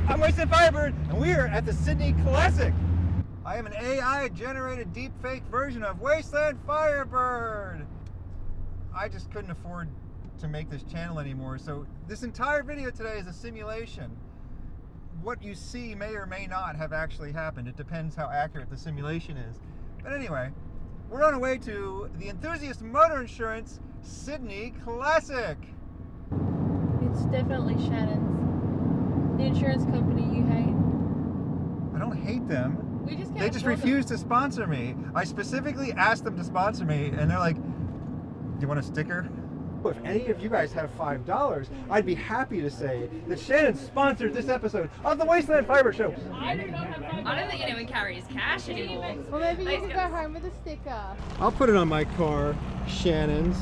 I'm Wasteland Firebird, and we're at the Sydney Classic. I am an AI-generated deepfake version of Wasteland Firebird. I just couldn't afford to make this channel anymore, so this entire video today is a simulation. What you see may or may not have actually happened. It depends how accurate the simulation is. But anyway, we're on our way to the Enthusiast Motor Insurance Sydney Classic. It's definitely Shannon's. The insurance company you hate. I don't hate them. We just can't. They just refuse to sponsor me. I specifically asked them to sponsor me, and they're like, "Do you want a sticker?" If any of you guys have $5, I'd be happy to say that Shannon sponsored this episode of the Wasteland Fiber Show. I do not have $5. I don't think anyone carries cash anymore. Well, maybe you can go home with a sticker. I'll put it on my car, Shannon's.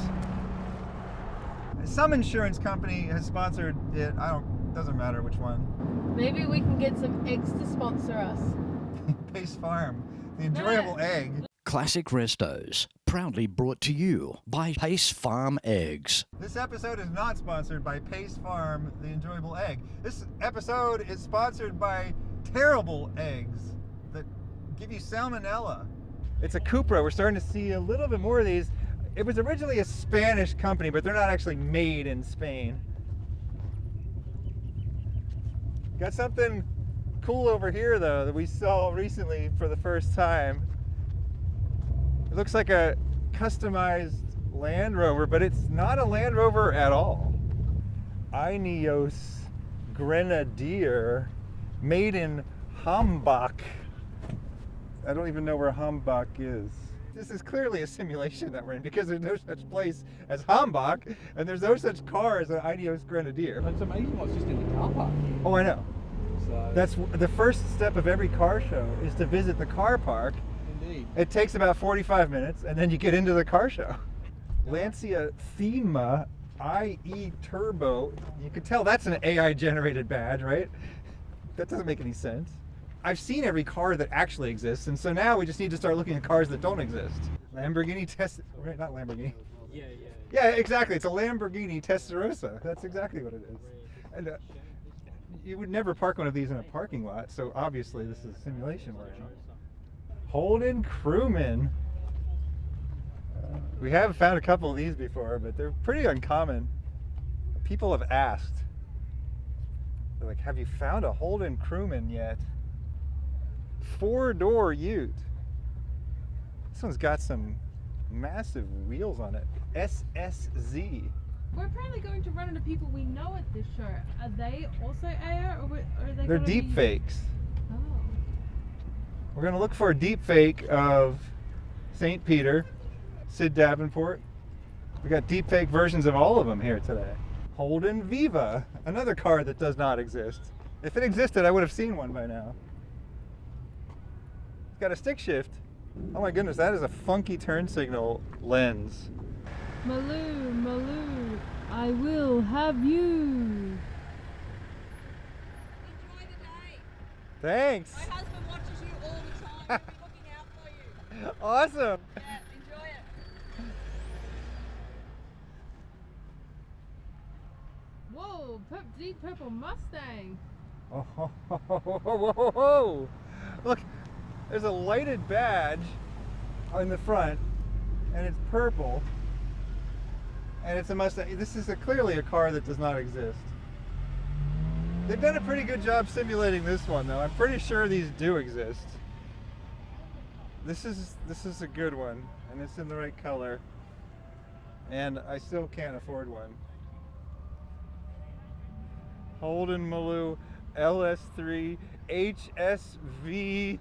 Some insurance company has sponsored it. Doesn't matter which one. Maybe we can get some eggs to sponsor us. Pace Farm, the enjoyable egg. Classic Restos, proudly brought to you by Pace Farm Eggs. This episode is not sponsored by Pace Farm, the enjoyable egg. This episode is sponsored by terrible eggs that give you salmonella. It's a Cupra. We're starting to see a little bit more of these. It was originally a Spanish company, but they're not actually made in Spain. Got something cool over here though that we saw recently for the first time. It looks like a customized Land Rover, but it's not a Land Rover at all. Ineos Grenadier, made in Hambach. I don't even know where Hambach is. This is clearly a simulation that we're in because there's no such place as Hambach and there's no such car as an Ineos Grenadier. It's amazing what's just in the car park. Oh, I know. So That's the first step of every car show is to visit the car park. indeed. It takes about 45 minutes and then you get into the car show. Lancia Thema IE Turbo. You can tell that's an AI generated badge, right? That doesn't make any sense. I've seen every car that actually exists, and so now we just need to start looking at cars that don't exist. Lamborghini right, not Lamborghini. Yeah, exactly. It's a Lamborghini Testarossa. That's exactly what it is. And you would never park one of these in a parking lot, so obviously this is a simulation we're in. Holden Crewman. We have found a couple of these before, but they're pretty uncommon. People have asked. They're like, have you found a Holden Crewman yet? 4-door ute. This one's got some massive wheels on it. SSZ. We're apparently going to run into people we know at this show. Are they also AI or are they? They're deep fakes. Oh. We're going to look for a deep fake of St. Peter, Sid Davenport. We got deep fake versions of all of them here today. Holden Viva, another car that does not exist. If it existed, I would have seen one by now. It's got a stick shift. Oh my goodness, that is a funky turn signal lens. Maloo, Maloo, I will have you. Enjoy the day. Thanks. My husband watches you all the time. He'll be looking out for you. Awesome. Yeah, enjoy it. Whoa, deep purple Mustang. Oh, ho, ho, ho, ho, ho, ho, ho. Look, there's a lighted badge on the front, and it's purple, and it's a Mustang. This is clearly a car that does not exist. They've done a pretty good job simulating this one, though. I'm pretty sure these do exist. This is a good one, and it's in the right color, and I still can't afford one. Holden Maloo LS3 HSV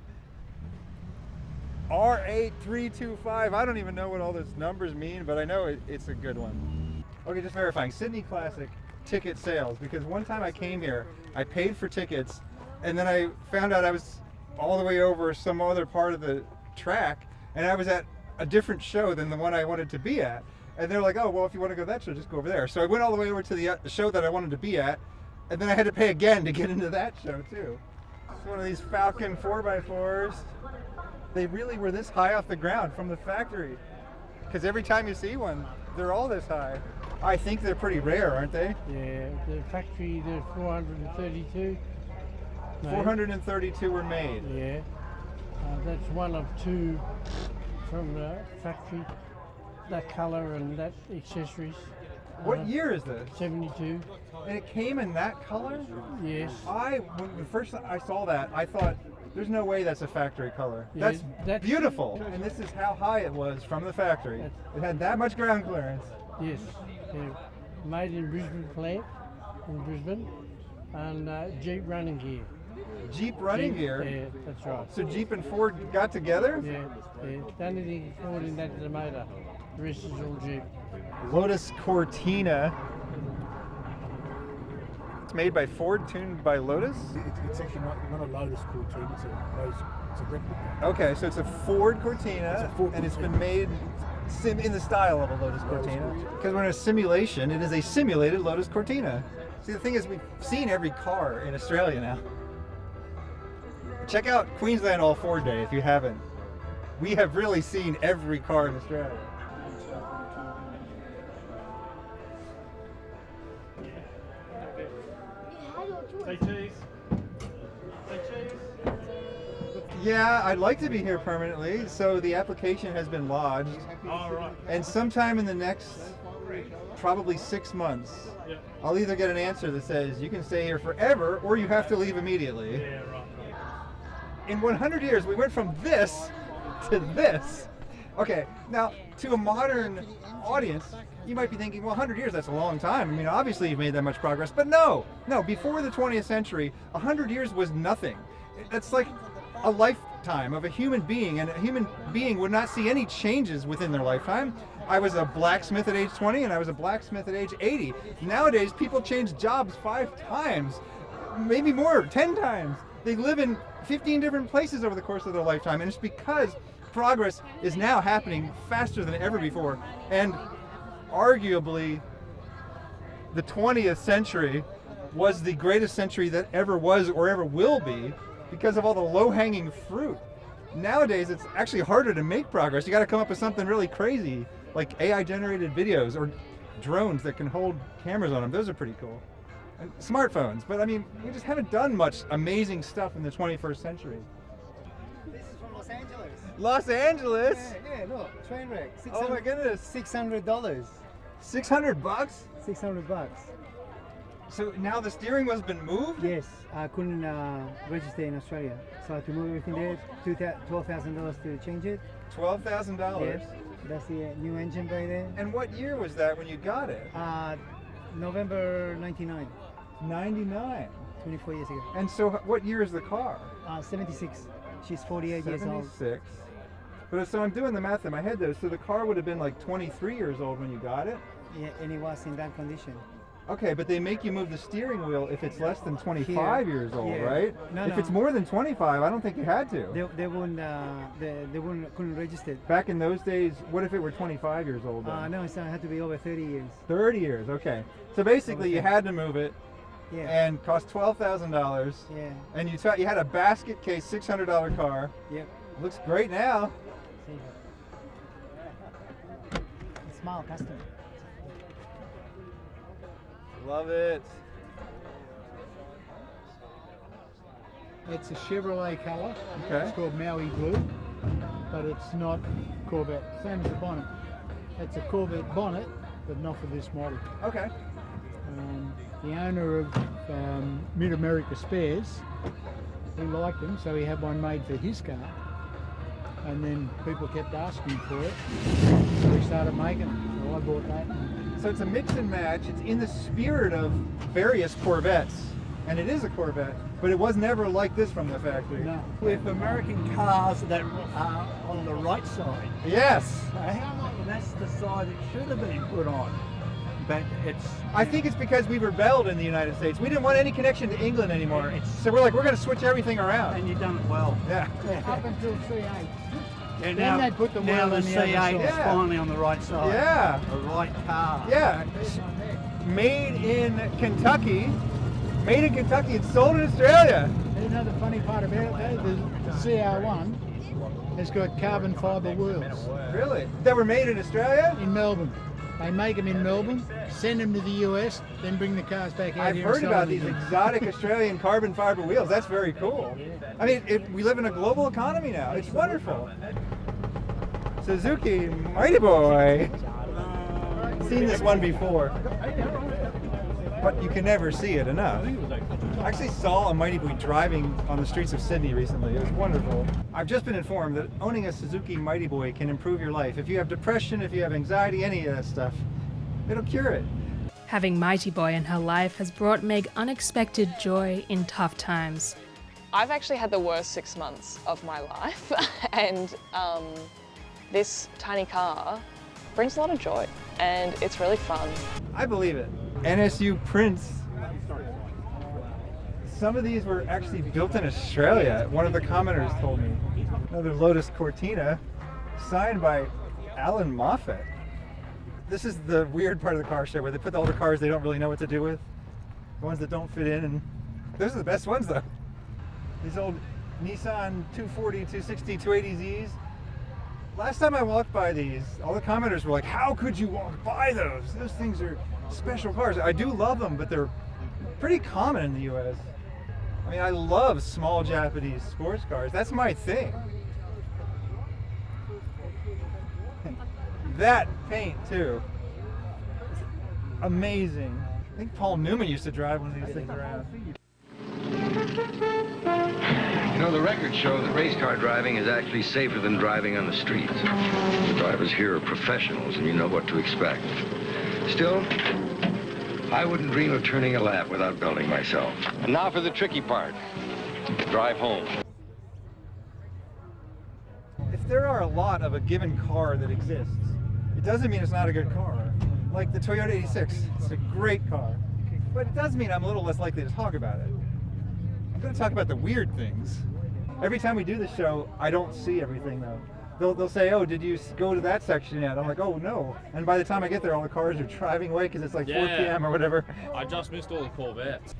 R8325. I don't even know what all those numbers mean, but I know it's a good one. Okay, just verifying. Sydney Classic ticket sales, because one time I came here, I paid for tickets, and then I found out I was all the way over some other part of the track, and I was at a different show than the one I wanted to be at. And they're like, oh, well, if you want to go to that show, just go over there. So I went all the way over to the show that I wanted to be at, and then I had to pay again to get into that show too. It's one of these Falcon 4x4s. They really were this high off the ground from the factory, because every time you see one, they're all this high. I think they're pretty rare, aren't they? Yeah, the factory, there's 432. made. 432 were made. Yeah. That's one of two from the factory. That colour and that accessories. What year is this? 72. And it came in that color? Yes. When the first I saw that, I thought, there's no way that's a factory color. Yeah, That's beautiful. And this is how high it was from the factory. It had that much ground clearance. Yes. Yeah. Made in Brisbane plant, in Brisbane, and Jeep running gear. Jeep running gear? Yeah, that's right. So Jeep and Ford got together? Yeah, yeah. The only thing Ford in that is the motor. The rest is all Jeep. Lotus Cortina. It's made by Ford, tuned by Lotus? It's actually not a Lotus Cortina, it's a replica. Okay, so it's a Ford Cortina, and it's been made in the style of a Lotus Cortina. Because we're in a simulation, it is a simulated Lotus Cortina. See, the thing is, we've seen every car in Australia now. Check out Queensland All Ford Day if you haven't. We have really seen every car in Australia. Say cheese. Say cheese. Yeah, I'd like to be here permanently, so the application has been lodged. All right. And sometime in the next probably 6 months, I'll either get an answer that says you can stay here forever or you have to leave immediately. Yeah, right. In 100 years, we went from this to this. Okay, now to a modern audience, you might be thinking, well, 100 years, that's a long time. I mean, obviously you've made that much progress, but no, before the 20th century, 100 years was nothing. That's like a lifetime of a human being, and a human being would not see any changes within their lifetime. I was a blacksmith at age 20, and I was a blacksmith at age 80. Nowadays, people change jobs 5 times, maybe more, 10 times. They live in 15 different places over the course of their lifetime, and it's because progress is now happening faster than ever before. And arguably, the 20th century was the greatest century that ever was or ever will be because of all the low-hanging fruit. Nowadays, it's actually harder to make progress. You got to come up with something really crazy, like AI-generated videos or drones that can hold cameras on them. Those are pretty cool. And smartphones, but I mean, we just haven't done much amazing stuff in the 21st century. This is from Los Angeles. Los Angeles? Yeah, look, train wreck. Oh my goodness. $600. $600? $600. So now the steering wheel's been moved? Yes, I couldn't register in Australia, so I had to move everything there. $12,000 to change it. $12,000? Yes, that's the new engine by there. And what year was that when you got it? November 99. 99. 24 years ago. And so what year is the car? 76. She's 48 years old. 76. But so I'm doing the math in my head though, so the car would have been like 23 years old when you got it? Yeah, and it was in that condition. Okay, but they make you move the steering wheel if it's less than 25 years old, right? No, if it's more than 25, I don't think you had to. They couldn't register it. Back in those days, what if it were 25 years old? No, it had to be over 30 years. 30 years, okay. So basically you had to move it and cost $12,000. Yeah. And you had a basket case $600 car. Yep. Looks great now. Small custom. Love it. It's a Chevrolet colour. Okay. It's called Maui Blue, but it's not Corvette. Same as the bonnet. It's a Corvette bonnet, but not for this model. Okay. The owner of Mid-America Spares, he liked them, so he had one made for his car. And then people kept asking for it, so he started making them. So I bought that. So it's a mix and match. It's in the spirit of various Corvettes, and it is a Corvette, but it was never like this from the factory. No. With American cars that are on the right side. Yes. That's the side it should have been put on. But it's... I think it's because we rebelled in the United States. We didn't want any connection to England anymore. So we're like, we're going to switch everything around. And you've done it well. Yeah. Up until C8. And Then they put the now wheel the on the other C8 side. is Yeah. finally on the right side. Yeah. The right car. Yeah. Made in Kentucky. Made in Kentucky and sold in Australia. You know the funny part about it though? The CR1 has got carbon fibre wheels Really? That were made in Australia? in Melbourne. They make them in Melbourne, send them to the US, then bring the cars back out I've here. heard and sell about them these again. exotic Australian carbon fiber wheels. That's very cool. I mean, we live in a global economy now. It's wonderful. Suzuki Mighty Boy. Seen this one before, but you can never see it enough. I actually saw a Mighty Boy driving on the streets of Sydney recently. It was wonderful. I've just been informed that owning a Suzuki Mighty Boy can improve your life. If you have depression, if you have anxiety, any of that stuff, it'll cure it. Having Mighty Boy in her life has brought Meg unexpected joy in tough times. I've actually had the worst 6 months of my life, and this tiny car brings a lot of joy, and it's really fun. I believe it. NSU prints. Some of these were actually built in Australia. One of the commenters told me. Another Lotus Cortina, signed by Alan Moffat. This is the weird part of the car show where they put all the cars they don't really know what to do with. The ones that don't fit in, and those are the best ones though. These old Nissan 240, 260, 280Zs. Last time I walked by these, all the commenters were like, how could you walk by those? Those things are special cars. I do love them, but they're pretty common in the US. I mean, I love small Japanese sports cars. That's my thing. That paint too. It's amazing. I think Paul Newman used to drive one of these things around. You know, the records show that race car driving is actually safer than driving on the streets. The drivers here are professionals, and you know what to expect. Still, I wouldn't dream of turning a lap without belting myself. And now for the tricky part, drive home. If there are a lot of a given car that exists, it doesn't mean it's not a good car. Like the Toyota 86, it's a great car. But it does mean I'm a little less likely to talk about it. I'm going to talk about the weird things. Every time we do the show, I don't see everything though. They'll say, oh, did you go to that section yet? I'm like, oh, no. And by the time I get there, all the cars are driving away because it's like 4 p.m. or whatever. I just missed all the Corvettes.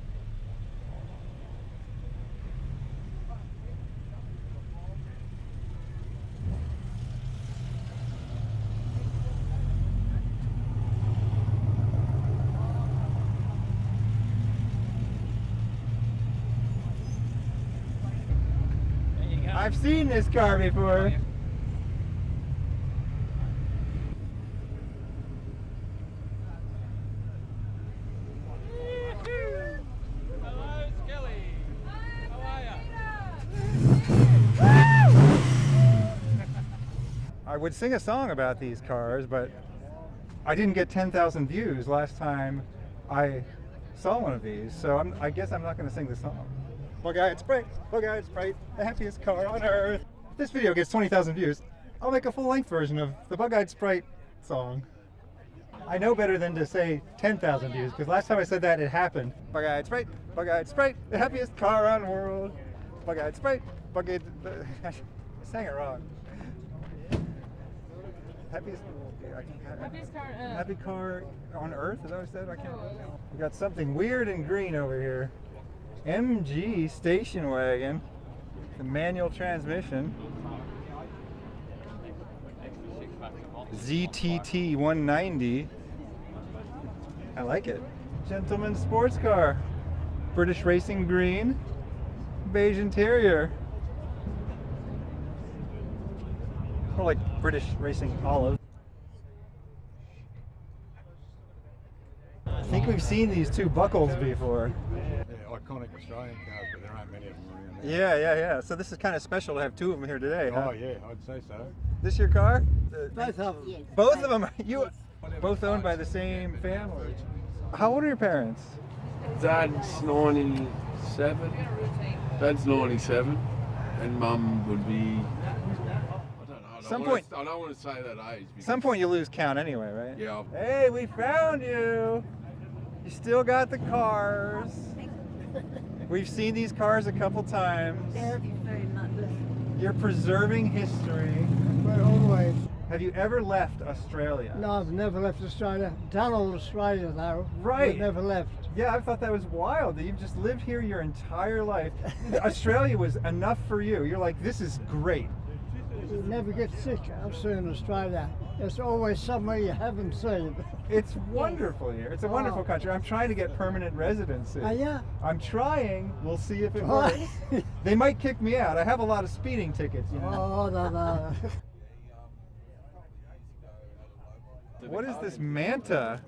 I've seen this car before. I would sing a song about these cars, but I didn't get 10,000 views last time I saw one of these, so I guess I'm not going to sing the song. Bug-eyed Sprite, Bug-eyed Sprite, the happiest car on earth. If this video gets 20,000 views, I'll make a full-length version of the Bug-eyed Sprite song. I know better than to say 10,000 views, because last time I said that, it happened. Bug-eyed Sprite, the happiest car on the world. Bug-eyed Sprite, Bug-eyed... I sang it wrong. Happy car on earth, is that what I said? I can't remember. We got something weird and green over here. MG station wagon, the manual transmission. ZTT 190. I like it. Gentleman sports car. British Racing green. Beige interior. More like British Racing olive. I think we've seen these two buckles before. Yeah, iconic Australian cars, but there aren't many of them around there. Yeah. So this is kind of special to have two of them here today, huh? Oh yeah, I'd say so. This your car? Both of them. Yes. Both of them? You both owned by the same family. How old are your parents? Dad's 97. Dad's 97, and Mum would be. I don't want to say that age. Some point you lose count anyway, right? Yeah. Hey, we found you. You still got the cars. We've seen these cars a couple times. Thank you very much. You're preserving history. But always. Have you ever left Australia? No, I've never left Australia. Done all Australia though. Right. But never left. Yeah, I thought that was wild that you've just lived here your entire life. Australia was enough for you. You're like, this is great. You never get sick. I've seen Australia. There's always somewhere you haven't seen. It's wonderful here. It's a wonderful country. I'm trying to get permanent residency. Yeah. I'm trying. We'll see if it works. They might kick me out. I have a lot of speeding tickets, you know. Oh, no. What is this Manta?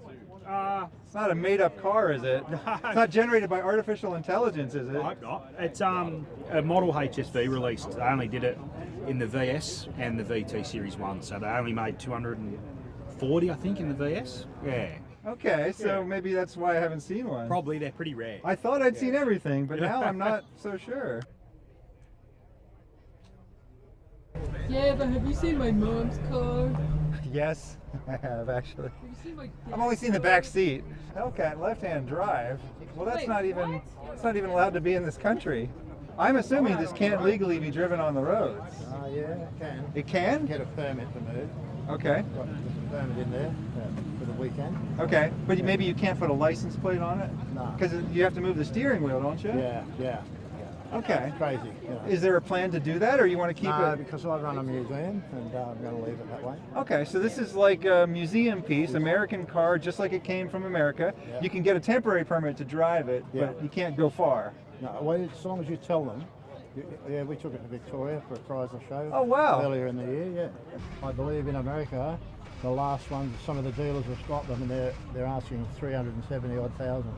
It's not a made-up car, is it? It's not generated by artificial intelligence, is it? I hope not. It's a model HSV released. They only did it in the VS and the VT Series 1, so they only made 240, I think, in the VS. Yeah. Okay, so maybe that's why I haven't seen one. Probably, they're pretty rare. I thought I'd seen everything, but now I'm not so sure. Yeah, but have you seen my mom's car? Yes, I have actually. Have you seen my I've only seen the back seat. Hellcat left-hand drive. Well, that's Wait, not even. what? It's not even allowed to be in this country. I'm assuming this can't legally be driven on the roads. Yeah, it can. It can? Get a permit to move. Okay. Got a permit in there for the weekend. Okay, but maybe you can't put a license plate on it? No. Because you have to move the steering wheel, don't you? Yeah. Okay. It's crazy. You know. Is there a plan to do that, or you want to keep No, it? because I run a museum, and I'm going to leave it that way. Okay, so this is like a museum piece, American car, just like it came from America. Yeah. You can get a temporary permit to drive it, Yeah. but you can't go far. No, well, as long as you tell them. Yeah, we took it to Victoria for a Chrysler show. Oh, wow. Earlier in the year, yeah. I believe in America, the last one, some of the dealers have stopped them, and they're asking 370 odd thousand.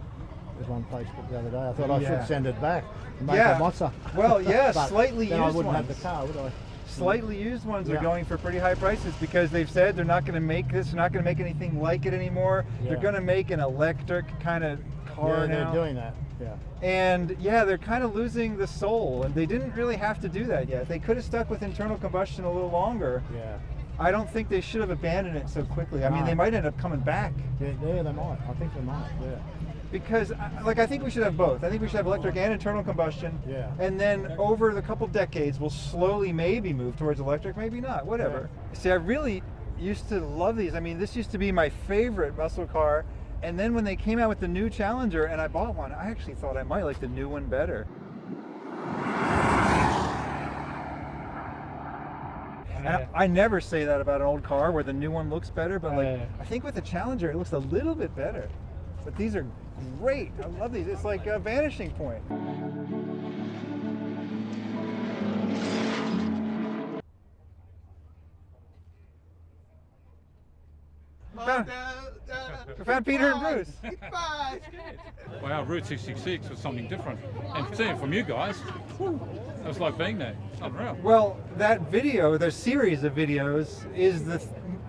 There's one Facebook the other day. I thought I should send it back and make a monster. Well, yeah, But slightly then used I wouldn't ones. have the car, would I? Slightly used ones are Yeah. going for pretty high prices because they've said they're not going to make this, they're not going to make anything like it anymore. Yeah. They're going to make an electric kind of car Yeah, now. they're doing that. Yeah. And yeah, they're kind of losing the soul, and they didn't really have to do that yet. They could have stuck with internal combustion a little longer. Yeah. I don't think they should have abandoned it so quickly. I mean, No. they might end up coming back. Yeah, they might. I think they might. Yeah. Because, like, I think we should have both. I think we should have electric and internal combustion. Yeah. And then over the couple decades, we'll slowly maybe move towards electric, maybe not, whatever. See, I really used to love these. I mean, this used to be my favorite muscle car. And then when they came out with the new Challenger and I bought one, I actually thought I might like the new one better. And I never say that about an old car where the new one looks better, but like I think with the Challenger it looks a little bit better. But these are great. I love these. It's like a vanishing point. We found Peter and Bruce. Wow, Route 66 was something different. And seeing it from you guys, it was like being there. It's unreal. Well, that video, the series of videos, is the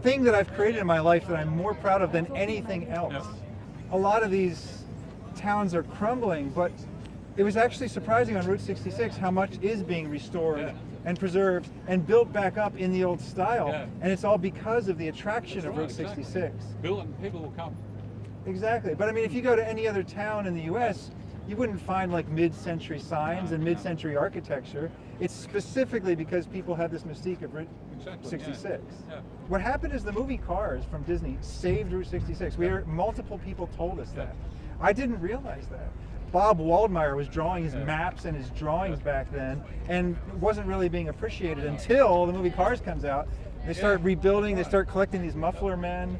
thing that I've created in my life that I'm more proud of than anything else. Yep. A lot of these towns are crumbling, but it was actually surprising on Route 66 how much is being restored and preserved and built back up in the old style. Yeah. And it's all because of the attraction of Right, Route 66. exactly. Build it and people will come. Exactly. But I mean, if you go to any other town in the US, you wouldn't find like mid-century signs and mid-century architecture. It's specifically because people have this mystique of Route 66. Yeah. What happened is the movie Cars from Disney saved Route 66. Multiple people told us that. I didn't realize that. Bob Waldmeyer was drawing his maps and his drawings back then, and wasn't really being appreciated until the movie Cars comes out. They start rebuilding, they start collecting these muffler men,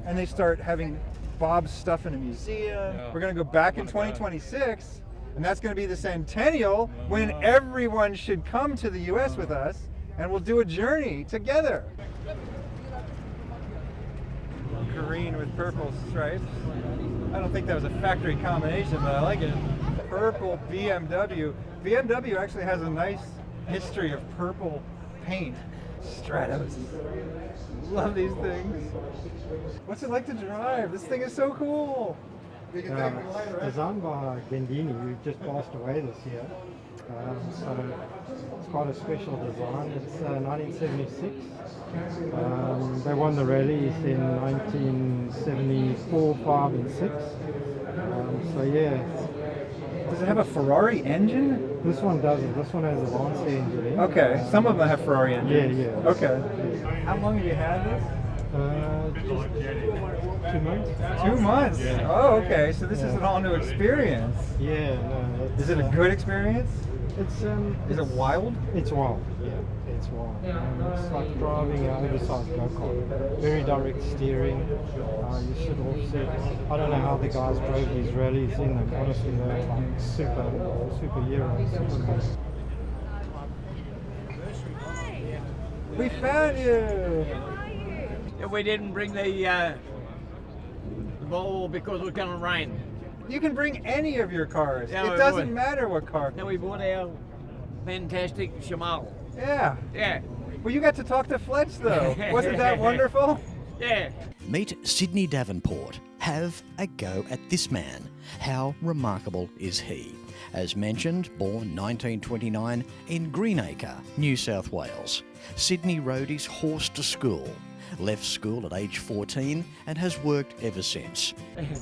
and they start having Bob's stuff in a museum. We're going to go back in 2026, and that's going to be the centennial when everyone should come to the US with us, and we'll do a journey together. Green with purple stripes. I don't think that was a factory combination, but I like it. Purple BMW. BMW actually has a nice history of purple paint. Stratos. Love these things. What's it like to drive? This thing is so cool. Designed by Gandini, who just passed away this year. So it's quite a special design. It's 1976. They won the rallies in 1974, 5 and 6. So yeah. Does it have a Ferrari engine? This one doesn't. This one has a Lancia engine in. Okay, some of them have Ferrari engines. Yeah. Okay. How long have you had this? Just 2 months. 2 months? Yeah. Oh, okay. So this is an all new experience. Yeah, no. Is it a good experience? Is it wild? It's wild, yeah. It's wild. It's like driving an oversized go-kart. Very direct steering. You should all see. I don't know how the guys drove the Israelis in them. Honestly, they're like superheroes. Supermen. We found you! If we didn't bring the ball because it was going to rain. You can bring any of your cars. Yeah, It doesn't matter what car. Then we bought our fantastic Shamal. Yeah. Yeah. Well, you got to talk to Fletch, though. Wasn't that wonderful? Yeah. Meet Sydney Davenport. Have a go at this man. How remarkable is he? As mentioned, born 1929 in Greenacre, New South Wales. Sydney rode his horse to school. Left school at age 14 and has worked ever since.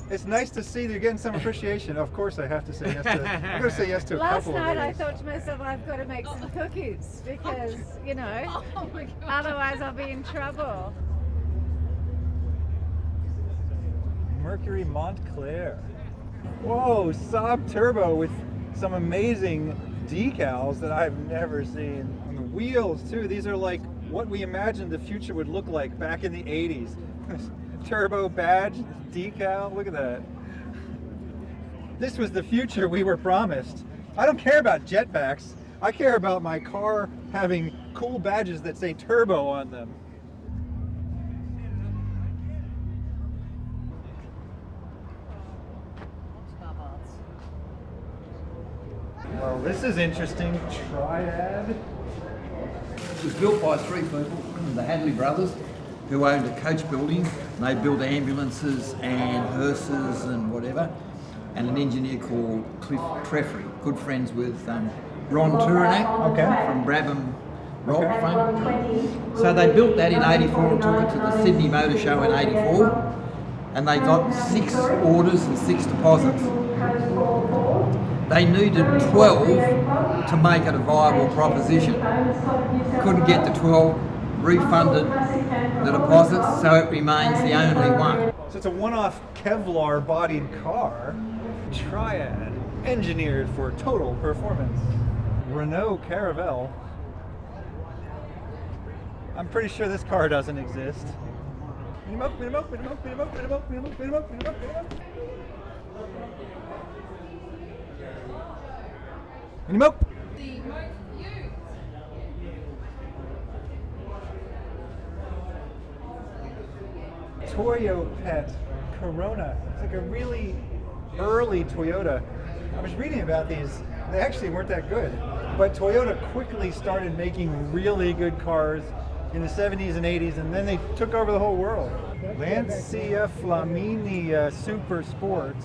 It's nice to see you're getting some appreciation. Of course, I have to say yes to. I'm going to say yes to a Last couple night of I these. thought to myself, I've got to make some cookies because, you know, otherwise I'll be in trouble. Mercury Montclair. Whoa, Saab Turbo with some amazing decals that I've never seen. On the wheels too. These are like what we imagined the future would look like back in the 80s. Turbo badge, decal, look at that. This was the future we were promised. I don't care about jetbacks. I care about my car having cool badges that say turbo on them. Well, this is interesting. Triad. It was built by three people, the Hadley brothers, who owned a coach building. And they built ambulances and hearses and whatever. And an engineer called Cliff Treffry, good friends with Ron Turanak from Brabham Roll Front. So they built that in '84 and took it to the Sydney Motor Show in '84. And they got 6 orders and 6 deposits. They needed 12 to make it a viable proposition. Couldn't get the 12, refunded the deposits, so it remains the only one. So it's a one-off Kevlar bodied car. Triad, engineered for total performance. Renault Caravelle. I'm pretty sure this car doesn't exist. Toyo Pet Corona. It's like a really early Toyota. I was reading about these. They actually weren't that good. But Toyota quickly started making really good cars in the 70s and 80s, and then they took over the whole world. Lancia Flamini Super Sport.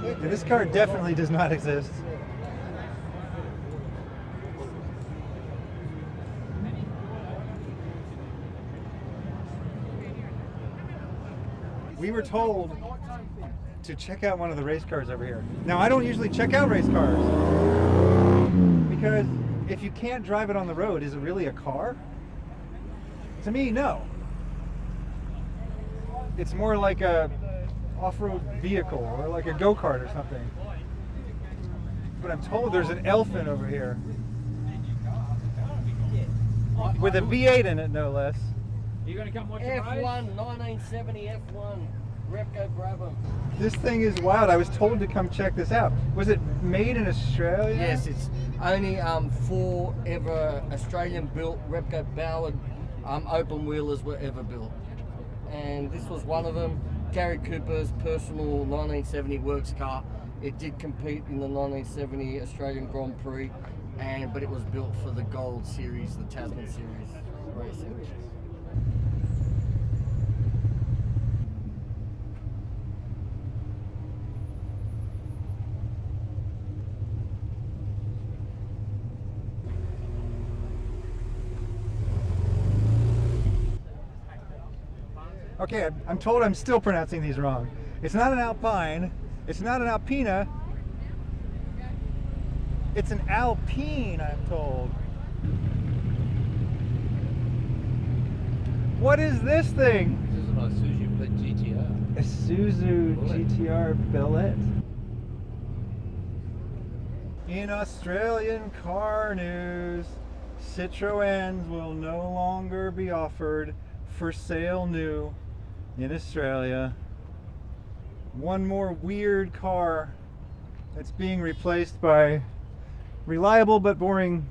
Yeah, this car definitely does not exist. We were told to check out one of the race cars over here. Now, I don't usually check out race cars because if you can't drive it on the road, is it really a car? To me, no. It's more like a off-road vehicle or like a go-kart or something. But I'm told there's an elephant over here with a V8 in it, no less. Are you going to come watch F1, 1970 F1, Repco Brabham. This thing is wild. I was told to come check this out. Was it made in Australia? Yes, it's only 4 ever Australian-built Repco Ballard open wheelers were ever built. And this was one of them. Gary Cooper's personal 1970 works car. It did compete in the 1970 Australian Grand Prix, but it was built for the Gold Series, the Tasman Series racing. Okay, I'm told I'm still pronouncing these wrong. It's not an Alpine. It's not an Alpina. It's an Alpine, I'm told. What is this thing? This is an Isuzu GTR. Isuzu GTR Bellette. In Australian car news, Citroëns will no longer be offered for sale new in Australia. One more weird car that's being replaced by reliable but boring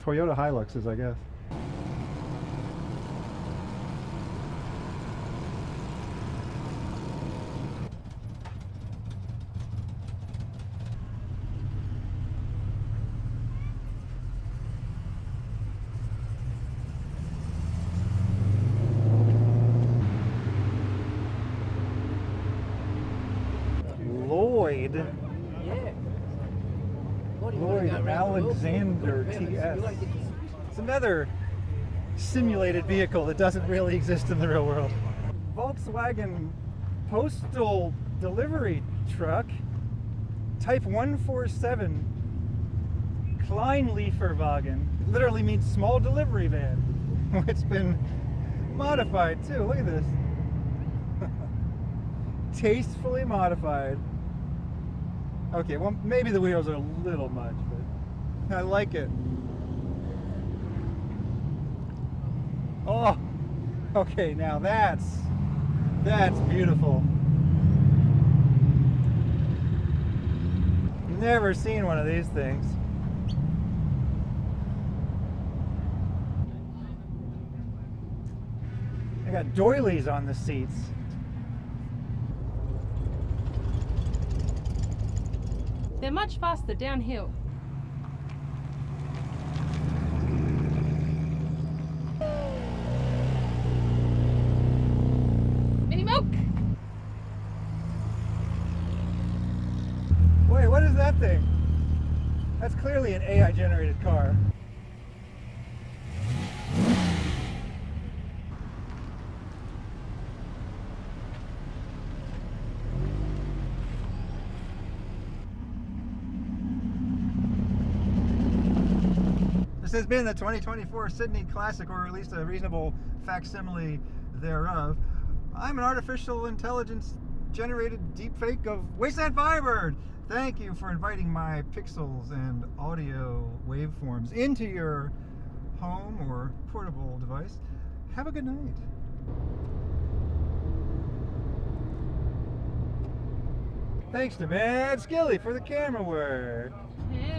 Toyota Hiluxes, I guess. Lloyd. Yeah. Lloyd Alexander TS. It's another simulated vehicle that doesn't really exist in the real world. Volkswagen postal delivery truck, type 147, Kleinlieferwagen. It literally means small delivery van. It's been modified too. Look at this. Tastefully modified. Okay, well, maybe the wheels are a little much, but I like it. Oh, okay, now that's beautiful. Never seen one of these things. I got doilies on the seats. They're much faster downhill. Mini milk! Wait, what is that thing? That's clearly an AI generated car. This has been the 2024 Sydney Classic, or at least a reasonable facsimile thereof. I'm an artificial intelligence generated deepfake of Wasteland Firebird. Thank you for inviting my pixels and audio waveforms into your home or portable device. Have a good night. Thanks to Mad Skilly for the camera work. Yeah.